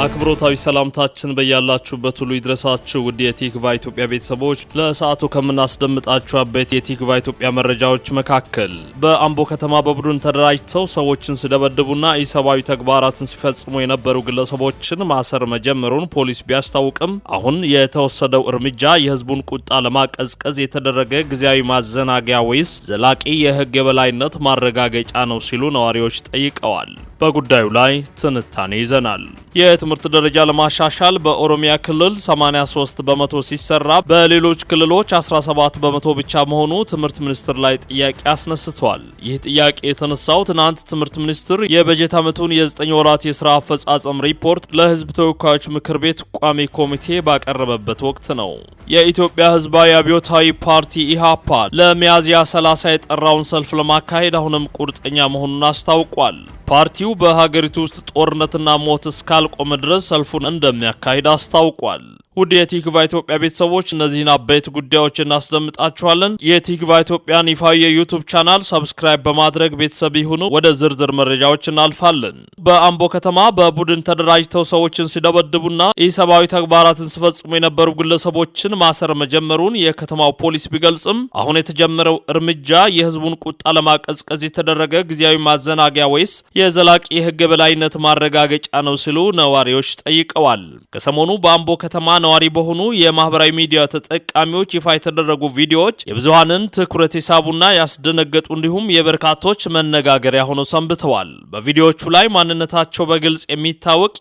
አክብሮታዊ ሰላምታችን በያላችሁበት ሁሉ ይድረሳችሁ ውድ የቲክቫ ኢትዮጵያ ቤተሰቦች ለሰዓቱ ከምናስደምጣችሁ አበይት የቲክቫ ኢትዮጵያ መረጃዎች መካከል በአምቦ ከተማ በቡድን ተደራጅተው ሰዎችን ሲደበድቡና ኢሰብአዊ ተግባራትን ሲፈጽሙ የነበሩ ግለሰቦችን ማሰር መጀመሩን ፖሊስ ቢያስታውቅም አሁን የተወሰደው እርምጃ የህዝቡን ቁጣ ለማቀዝቀዝ የተደረገ ጊዜያዊ ማዘናጊያ ወይስ ዘላቂ የህግ የበላይነት ማረጋገጫ ነው ሲሉ ነዋሪዎች ጠይቀዋል። በጉዳዩ ላይ ትንታኔ ይዘናል። የትምህርት ደረጃ ለማሻሻል በኦሮሚያ ክልል 83 በመቶ ሲሰራ በሌሎች ክልሎች 17 በመቶ ብቻ መሆኑ ትምህርት ሚኒስቴር ላይ ጥያቄ አስነስቷል። ይህ ጥያቄ የተነሳው ትናንት ትምህርት ሚኒስቴር የበጀት ዓመቱን የ9 ወራት የሥራ አፈጻጸም ሪፖርት ለህዝብ ተወካዮች ምክር ቤት ቋሚ ኮሚቴ ባቀረበበት ወቅት ነው። የኢትዮጵያ ህዝባዊ አብዮታዊ ፓርቲ ኢሃፓ ለሚያዝያ 30 የጠራውን ሰልፍ ለማካሄድ አሁንም ቁርጠኛ መሆኑን አስታውቋል። ፓርቲው በሀገሪቱ ውስጥ ጦርነትና ሞት እስካልቆመ ድረስ ሰልፉን እንደሚያካሂድ አስታውቋል። ውድ የቲክቫ ኢትዮጵያ ቤተሰቦች እነዚህን አበይት ጉዳዮች እናስደምጣችኋለን። የቲክቫ ኢትዮጵያን ይፋዊ የዩቲዩብ ቻናል ሰብስክራይብ በማድረግ ቤተሰብ ይሁኑ። ወደ ዝርዝር መረጃዎች እናልፋለን። በአምቦ ከተማ በቡድን ተደራጅተው ሰዎችን ሲደበድቡና ኢሰብአዊ ተግባራትን ሲፈጽሙ የነበሩ ግለሰቦችን ማሰር መጀመሩን የከተማው ፖሊስ ቢገልጽም አሁን የተጀመረው እርምጃ የህዝቡን ቁጣ ለማቀዝቀዝ የተደረገ ጊዜያዊ ማዘናጊያ ወይስ የዘላቂ የህግ የበላይነት ማረጋገጫ ነው ሲሉ ነዋሪዎች ጠይቀዋል። ከሰሞኑ በአምቦ ከተማ ነዋሪ በሆኑ የማህበራዊ ሚዲያ ተጠቃሚዎች ይፋ የተደረጉ ቪዲዮዎች የብዙሃንን ትኩረት የሳቡና ያስደነገጡ እንዲሁም የበርካቶች መነጋገሪያ ሆነው ሰንብተዋል። በቪዲዮዎቹ ላይ ማንነታቸው በግልጽ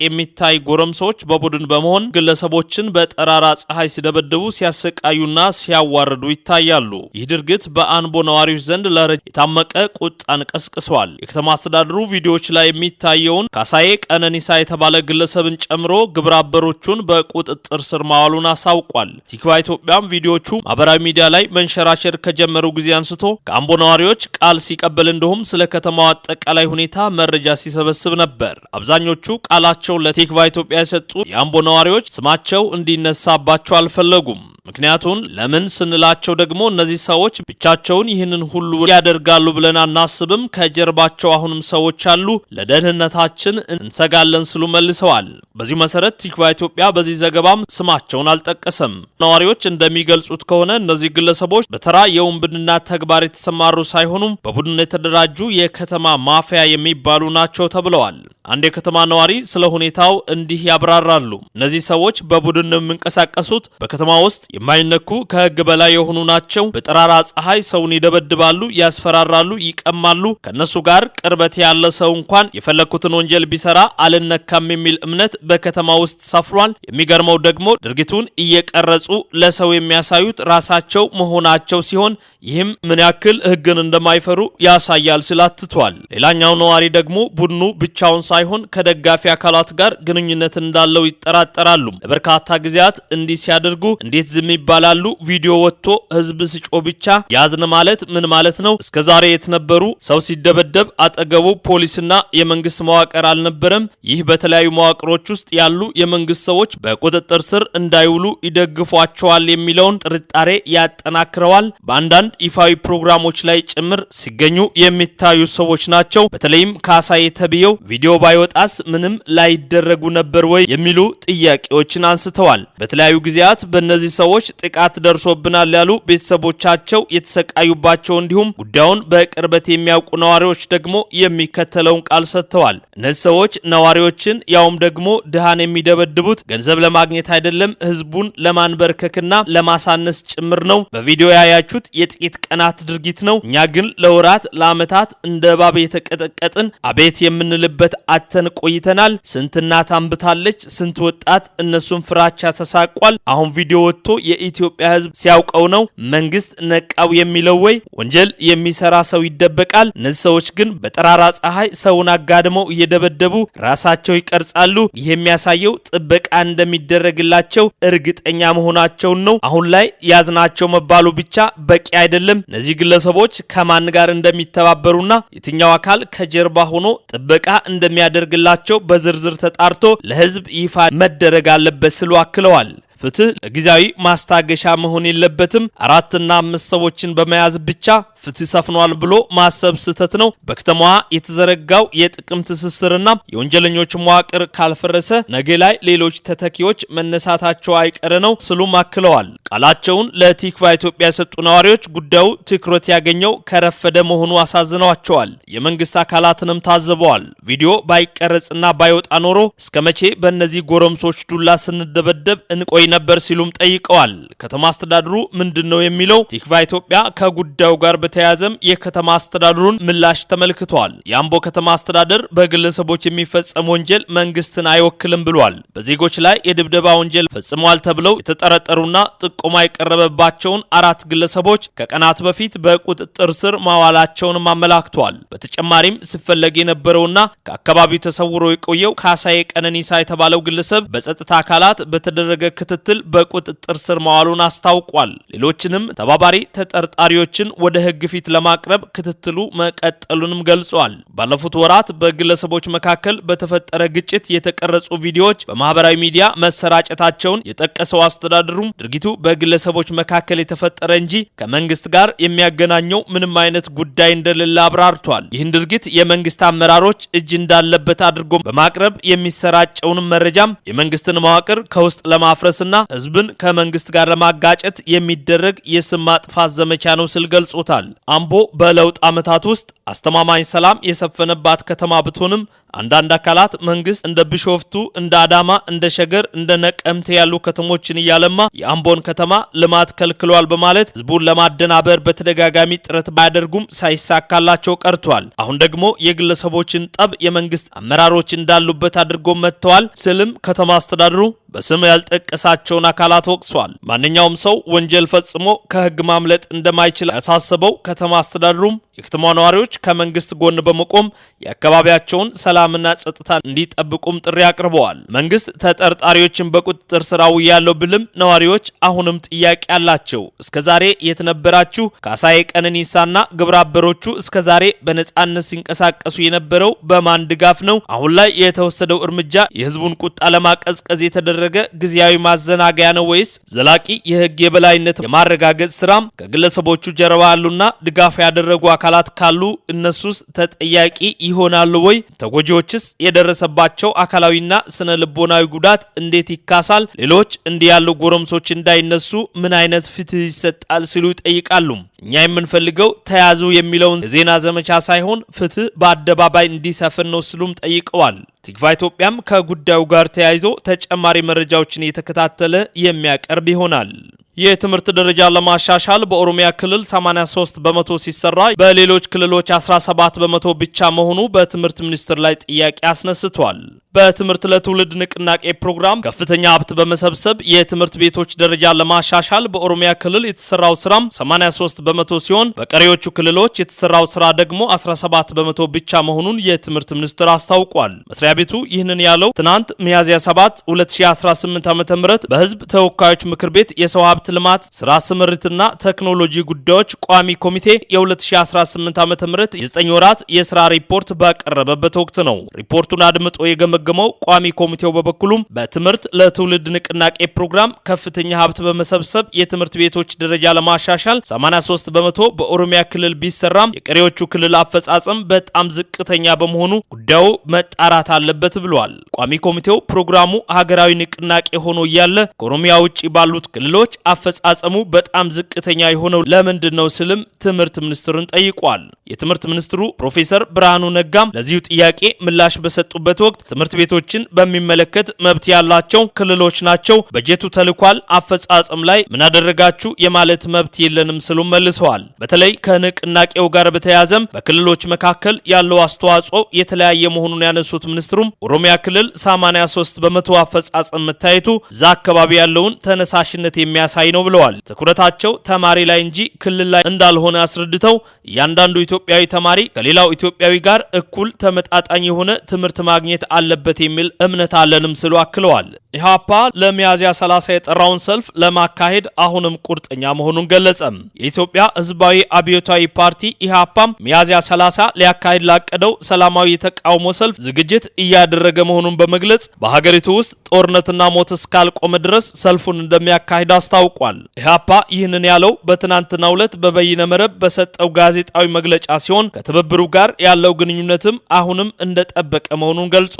የሚታይ ጎረምሶች በቡድን በመሆን ግለሰቦችን በጠራራ ፀሐይ ሲደበድቡ፣ ሲያሰቃዩና ሲያዋርዱ ይታያሉ። ይህ ድርጊት በአምቦ ነዋሪዎች ዘንድ የታመቀ ቁጣን ቀስቅሷል። የከተማ አስተዳደሩ ቪዲዮዎች ላይ የሚታየውን ካሳዬ ቀነኒሳ የተባለ ግለሰብን ጨምሮ ግብረ አበሮቹን በቁጥጥር ስር ማዋሉን አሳውቋል። ቲክቫ ኢትዮጵያም ቪዲዮቹ ማህበራዊ ሚዲያ ላይ መንሸራሸር ከጀመሩ ጊዜ አንስቶ ከአምቦ ነዋሪዎች ቃል ሲቀበል እንዲሁም ስለ ከተማው አጠቃላይ ሁኔታ መረጃ ሲሰበስብ ነበር። አብዛኞቹ ቃላቸውን ለቲክቫ ኢትዮጵያ የሰጡ የአምቦ ነዋሪዎች ስማቸው እንዲነሳባቸው አልፈለጉም። ምክንያቱን ለምን ስንላቸው ደግሞ እነዚህ ሰዎች ብቻቸውን ይህንን ሁሉ ያደርጋሉ ብለን አናስብም፣ ከጀርባቸው አሁንም ሰዎች አሉ፣ ለደህንነታችን እንሰጋለን ሲሉ መልሰዋል። በዚህ መሰረት ቲክቫ ኢትዮጵያ በዚህ ዘገባም ስማቸውን አልጠቀሰም። ነዋሪዎች እንደሚገልጹት ከሆነ እነዚህ ግለሰቦች በተራ የውንብድና ተግባር የተሰማሩ ሳይሆኑም በቡድን የተደራጁ የከተማ ማፊያ የሚባሉ ናቸው ተብለዋል። አንድ የከተማ ነዋሪ ስለ ሁኔታው እንዲህ ያብራራሉ። እነዚህ ሰዎች በቡድን የሚንቀሳቀሱት በከተማ ውስጥ የማይነኩ ከህግ በላይ የሆኑ ናቸው። በጠራራ ፀሐይ ሰውን ይደበድባሉ፣ ያስፈራራሉ፣ ይቀማሉ። ከነሱ ጋር ቅርበት ያለ ሰው እንኳን የፈለኩትን ወንጀል ቢሰራ አልነካም የሚል እምነት በከተማ ውስጥ ሰፍሯል። የሚገርመው ደግሞ ድርጊቱን እየቀረጹ ለሰው የሚያሳዩት ራሳቸው መሆናቸው ሲሆን ይህም ምን ያክል ህግን እንደማይፈሩ ያሳያል ስላትቷል። ሌላኛው ነዋሪ ደግሞ ቡድኑ ብቻውን ሳይሆን ከደጋፊ አካላት ጋር ግንኙነት እንዳለው ይጠራጠራሉ። ለበርካታ ጊዜያት እንዲህ ሲያደርጉ እንዴት ዝም ይባላሉ? ቪዲዮ ወጥቶ ህዝብ ሲጮ ብቻ ያዝን ማለት ምን ማለት ነው? እስከዛሬ የት ነበሩ? ሰው ሲደበደብ አጠገቡ ፖሊስና የመንግስት መዋቅር አልነበረም? ይህ በተለያዩ መዋቅሮች ውስጥ ያሉ የመንግስት ሰዎች በቁጥጥር ስር እንዳይውሉ ይደግፏቸዋል የሚለውን ጥርጣሬ ያጠናክረዋል። በአንዳንድ ይፋዊ ፕሮግራሞች ላይ ጭምር ሲገኙ የሚታዩ ሰዎች ናቸው። በተለይም ካሳዬ ተብየው ቪዲዮ ባይወጣስ ምንም ላይደረጉ ነበር ወይ የሚሉ ጥያቄዎችን አንስተዋል። በተለያዩ ጊዜያት በእነዚህ ሰዎች ጥቃት ደርሶብናል ያሉ ቤተሰቦቻቸው የተሰቃዩባቸው እንዲሁም ጉዳዩን በቅርበት የሚያውቁ ነዋሪዎች ደግሞ የሚከተለውን ቃል ሰጥተዋል። እነዚህ ሰዎች ነዋሪዎችን ያውም ደግሞ ድሃን የሚደበድቡት ገንዘብ ለማግኘት አይደለም፣ ህዝቡን ለማንበርከክና ለማሳነስ ጭምር ነው። በቪዲዮ ያያችሁት የጥቂት ቀናት ድርጊት ነው። እኛ ግን ለወራት ለአመታት እንደ እባብ የተቀጠቀጥን አቤት የምንልበት አተን ቆይተናል። ስንት እናት አንብታለች፣ ስንት ወጣት እነሱን ፍራቻ ተሳቋል። አሁን ቪዲዮ ወጥቶ የኢትዮጵያ ህዝብ ሲያውቀው ነው መንግስት ነቃው የሚለው ወይ? ወንጀል የሚሰራ ሰው ይደበቃል። እነዚህ ሰዎች ግን በጠራራ ፀሐይ ሰውን አጋድመው እየደበደቡ ራሳቸው ይቀርጻሉ። ይህ የሚያሳየው ጥበቃ እንደሚደረግላቸው እርግጠኛ መሆናቸውን ነው። አሁን ላይ ያዝናቸው መባሉ ብቻ በቂ አይደለም። እነዚህ ግለሰቦች ከማን ጋር እንደሚተባበሩና የትኛው አካል ከጀርባ ሆኖ ጥበቃ እንደሚያደርግላቸው በዝርዝር ተጣርቶ ለህዝብ ይፋ መደረግ አለበት ሲሉ አክለዋል። ፍትህ ለጊዜያዊ ማስታገሻ መሆን የለበትም። 4 እና 5 ሰዎችን በመያዝ ብቻ ፍትህ ሰፍኗል ብሎ ማሰብ ስህተት ነው። በከተማዋ የተዘረጋው የጥቅም ትስስርና የወንጀለኞች መዋቅር ካልፈረሰ ነገ ላይ ሌሎች ተተኪዎች መነሳታቸው አይቀር ነው ሲሉም አክለዋል። ቃላቸውን ለቲክቫ ኢትዮጵያ የሰጡ ነዋሪዎች ጉዳዩ ትኩረት ያገኘው ከረፈደ መሆኑ አሳዝነዋቸዋል። የመንግስት አካላትንም ታዝበዋል። ቪዲዮ ባይቀረጽና ባይወጣ ኖሮ እስከመቼ በእነዚህ ጎረምሶች ዱላ ስንደበደብ እንቆይ ነበር ሲሉም ጠይቀዋል። ከተማ አስተዳደሩ ምንድነው የሚለው? ቲክቫ ኢትዮጵያ ከጉዳዩ ጋር በተያያዘም የከተማ አስተዳደሩን ምላሽ ተመልክቷል። የአምቦ ከተማ አስተዳደር በግለሰቦች የሚፈጸም ወንጀል መንግስትን አይወክልም ብሏል። በዜጎች ላይ የድብደባ ወንጀል ፈጽመዋል ተብለው የተጠረጠሩና ጥቆማ የቀረበባቸውን 4 ግለሰቦች ከቀናት በፊት በቁጥጥር ስር ማዋላቸውንም አመላክቷል። በተጨማሪም ሲፈለግ የነበረውና ከአካባቢው ተሰውሮ የቆየው ካሳዬ ቀነኒሳ የተባለው ግለሰብ በጸጥታ አካላት በተደረገ ክትትል በቁጥጥር ስር ማዋሉን አስታውቋል። ሌሎችንም ተባባሪ ተጠርጣሪዎችን ወደ ሕግ ፊት ለማቅረብ ክትትሉ መቀጠሉንም ገልጿል። ባለፉት ወራት በግለሰቦች መካከል በተፈጠረ ግጭት የተቀረጹ ቪዲዮዎች በማህበራዊ ሚዲያ መሰራጨታቸውን የጠቀሰው አስተዳደሩ ድርጊቱ በግለሰቦች መካከል የተፈጠረ እንጂ ከመንግስት ጋር የሚያገናኘው ምንም አይነት ጉዳይ እንደሌለ አብራርቷል። ይህን ድርጊት የመንግስት አመራሮች እጅ እንዳለበት አድርጎ በማቅረብ የሚሰራጨውን መረጃም የመንግስትን መዋቅር ከውስጥ ለማፍረስና ህዝብን ከመንግስት ጋር ለማጋጨት የሚደረግ የስም ማጥፋት ዘመቻ ነው ሲል ገልጾታል። አምቦ በለውጥ ዓመታት ውስጥ አስተማማኝ ሰላም የሰፈነባት ከተማ ብትሆንም አንዳንድ አካላት መንግስት እንደ ቢሾፍቱ፣ እንደ አዳማ፣ እንደ ሸገር፣ እንደ ነቀምቴ ያሉ ከተሞችን እያለማ የአምቦን ከተማ ልማት ከልክሏል በማለት ህዝቡን ለማደናበር በተደጋጋሚ ጥረት ባያደርጉም ሳይሳካላቸው ቀርቷል። አሁን ደግሞ የግለሰቦችን ጠብ የመንግስት አመራሮች እንዳሉበት አድርጎ መጥተዋል ስልም ከተማ አስተዳደሩ በስም ያልጠቀሳቸውን አካላት ወቅሷል። ማንኛውም ሰው ወንጀል ፈጽሞ ከህግ ማምለጥ እንደማይችል ያሳሰበው ከተማ አስተዳደሩም የከተማ ነዋሪዎች ከመንግስት ጎን በመቆም የአካባቢያቸውን ሰላምና ጸጥታ እንዲጠብቁም ጥሪ አቅርበዋል። መንግስት ተጠርጣሪዎችን በቁጥጥር ስር አውያለሁ ብልም ነዋሪዎች አሁንም ጥያቄ አላቸው። እስከዛሬ የት ነበራችሁ? ካሳዬ ቀነኒሳና ግብረ አበሮቹ እስከዛሬ በነጻነት ሲንቀሳቀሱ የነበረው በማን ድጋፍ ነው? አሁን ላይ የተወሰደው እርምጃ የህዝቡን ቁጣ ለማቀዝቀዝ የተደረገ ጊዜያዊ ማዘናገያ ነው ወይስ ዘላቂ የህግ የበላይነት የማረጋገጥ ስራም ከግለሰቦቹ ጀርባ ያሉና ድጋፍ ያደረጉ አካላት ካሉ እነሱስ ተጠያቂ ይሆናሉ ወይ? ተጎጂዎችስ የደረሰባቸው አካላዊና ስነ ልቦናዊ ጉዳት እንዴት ይካሳል? ሌሎች እንዲህ ያሉ ጎረምሶች እንዳይነሱ ምን አይነት ፍትህ ይሰጣል ሲሉ ይጠይቃሉ። እኛ የምንፈልገው ተያዙ የሚለውን የዜና ዘመቻ ሳይሆን ፍትህ በአደባባይ እንዲሰፍን ነው ሲሉም ጠይቀዋል። ቲክቫ ኢትዮጵያም ከጉዳዩ ጋር ተያይዞ ተጨማሪ መረጃዎችን እየተከታተለ የሚያቀርብ ይሆናል። የትምህርት ደረጃ ለማሻሻል በኦሮሚያ ክልል 83 በመቶ ሲሰራ በሌሎች ክልሎች 17 በመቶ ብቻ መሆኑ በትምህርት ሚኒስቴር ላይ ጥያቄ አስነስቷል። በትምህርት ለትውልድ ንቅናቄ ፕሮግራም ከፍተኛ ሀብት በመሰብሰብ የትምህርት ቤቶች ደረጃ ለማሻሻል በኦሮሚያ ክልል የተሰራው ስራም 83 በመቶ ሲሆን በቀሪዎቹ ክልሎች የተሰራው ስራ ደግሞ 17 በመቶ ብቻ መሆኑን የትምህርት ሚኒስቴር አስታውቋል። መስሪያ ቤቱ ይህንን ያለው ትናንት ሚያዝያ 7 2018 ዓ.ም በህዝብ ተወካዮች ምክር ቤት የሰው ሀብት ልማት ስራ ስምሪትና ቴክኖሎጂ ጉዳዮች ቋሚ ኮሚቴ የ2018 ዓ.ም የ9 ወራት የስራ ሪፖርት ባቀረበበት ወቅት ነው። ሪፖርቱን አድምጦ የገመገመው ቋሚ ኮሚቴው በበኩሉም በትምህርት ለትውልድ ንቅናቄ ፕሮግራም ከፍተኛ ሀብት በመሰብሰብ የትምህርት ቤቶች ደረጃ ለማሻሻል 83 በመቶ በኦሮሚያ ክልል ቢሰራም የቀሪዎቹ ክልል አፈጻጸም በጣም ዝቅተኛ በመሆኑ ጉዳዩ መጣራት አለበት ብሏል። ቋሚ ኮሚቴው ፕሮግራሙ ሀገራዊ ንቅናቄ ሆኖ እያለ ከኦሮሚያ ውጪ ባሉት ክልሎች አፈጻጸሙ በጣም ዝቅተኛ የሆነው ለምንድን ነው ስልም ትምህርት ሚኒስትሩን ጠይቋል። የትምህርት ሚኒስትሩ ፕሮፌሰር ብርሃኑ ነጋም ለዚሁ ጥያቄ ምላሽ በሰጡበት ወቅት ትምህርት ቤቶችን በሚመለከት መብት ያላቸው ክልሎች ናቸው፣ በጀቱ ተልኳል፣ አፈጻጸም ላይ ምን አደረጋችሁ የማለት መብት የለንም ስሉ መልሰዋል። በተለይ ከንቅናቄው ጋር በተያያዘም በክልሎች መካከል ያለው አስተዋጽኦ የተለያየ መሆኑን ያነሱት ሚኒስትሩም ኦሮሚያ ክልል 83 በመቶ አፈጻጸም መታየቱ እዛ አካባቢ ያለውን ተነሳሽነት የሚያሳይ ነው ብለዋል። ትኩረታቸው ተማሪ ላይ እንጂ ክልል ላይ እንዳልሆነ አስረድተው እያንዳንዱ ኢትዮጵያዊ ተማሪ ከሌላው ኢትዮጵያዊ ጋር እኩል ተመጣጣኝ የሆነ ትምህርት ማግኘት አለበት አለበት የሚል እምነት አለንም ሲሉ አክለዋል። ኢህአፓ ለሚያዝያ 30 የጠራውን ሰልፍ ለማካሄድ አሁንም ቁርጠኛ መሆኑን ገለጸም። የኢትዮጵያ ህዝባዊ አብዮታዊ ፓርቲ ኢህአፓም ሚያዝያ 30 ሊያካሄድ ላቀደው ሰላማዊ የተቃውሞ ሰልፍ ዝግጅት እያደረገ መሆኑን በመግለጽ በሀገሪቱ ውስጥ ጦርነትና ሞት እስካልቆመ ድረስ ሰልፉን እንደሚያካሂድ አስታውቋል። ኢህአፓ ይህንን ያለው በትናንትናው ዕለት በበይነ መረብ በሰጠው ጋዜጣዊ መግለጫ ሲሆን ከትብብሩ ጋር ያለው ግንኙነትም አሁንም እንደጠበቀ መሆኑን ገልጿል።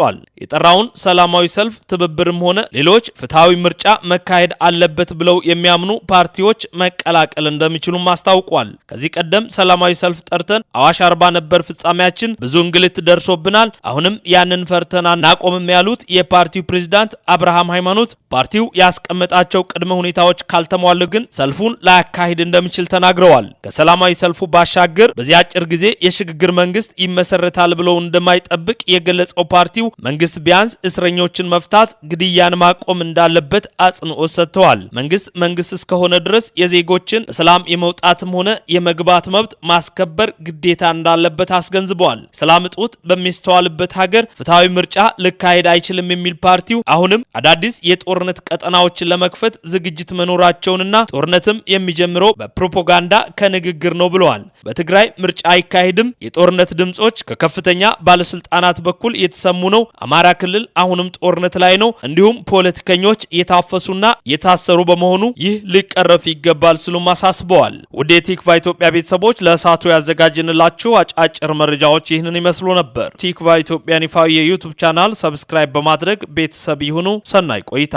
የጠራውን ሰላማዊ ሰልፍ ትብብርም ሆነ ሌሎች ፍትሃዊ ምርጫ መካሄድ አለበት ብለው የሚያምኑ ፓርቲዎች መቀላቀል እንደሚችሉም አስታውቋል። ከዚህ ቀደም ሰላማዊ ሰልፍ ጠርተን አዋሽ አርባ ነበር ፍጻሜያችን፣ ብዙ እንግልት ደርሶብናል፣ አሁንም ያንን ፈርተን አናቆምም ያሉት የፓርቲው ፕሬዝዳንት አብርሃም ሃይማኖት ፓርቲው ያስቀመጣቸው ቅድመ ሁኔታዎች ካልተሟሉ ግን ሰልፉን ላያካሂድ እንደሚችል ተናግረዋል። ከሰላማዊ ሰልፉ ባሻገር በዚህ አጭር ጊዜ የሽግግር መንግስት ይመሰረታል ብለው እንደማይጠብቅ የገለጸው ፓርቲው መንግስት ቢያንስ እስረኞችን መፍታት፣ ግድያን ማቆም እንዳለበት አጽንኦት ሰጥተዋል። መንግስት እስከሆነ ድረስ የዜጎችን በሰላም የመውጣትም ሆነ የመግባት መብት ማስከበር ግዴታ እንዳለበት አስገንዝበዋል። ሰላም እጦት በሚስተዋልበት ሀገር ፍትሃዊ ምርጫ ሊካሄድ አይችልም የሚል ፓርቲው አሁንም አዳዲስ የጦርነት ቀጠናዎችን ለመክፈት ዝግጅት መኖራቸውንና ጦርነትም የሚጀምረው በፕሮፓጋንዳ ከንግግር ነው ብለዋል። በትግራይ ምርጫ አይካሄድም፣ የጦርነት ድምጾች ከከፍተኛ ባለስልጣናት በኩል የተሰሙ ነው። አማራ ክልል አሁንም ጦርነት ላይ ነው። እንዲሁም ፖለቲከኞች የታፈሱና የታሰሩ በመሆኑ ይህ ሊቀረፍ ይገባል ሲሉም አሳስበዋል። ውድ የቲክቫ ኢትዮጵያ ቤተሰቦች ለሰዓቱ ያዘጋጅንላችሁ አጫጭር መረጃዎች ይህንን ይመስሉ ነበር። ቲክቫ ኢትዮጵያን ይፋዊ የዩቲዩብ ቻናል ሰብስክራይብ በማድረግ ቤተሰብ ይሁኑ። ሰናይ ቆይታ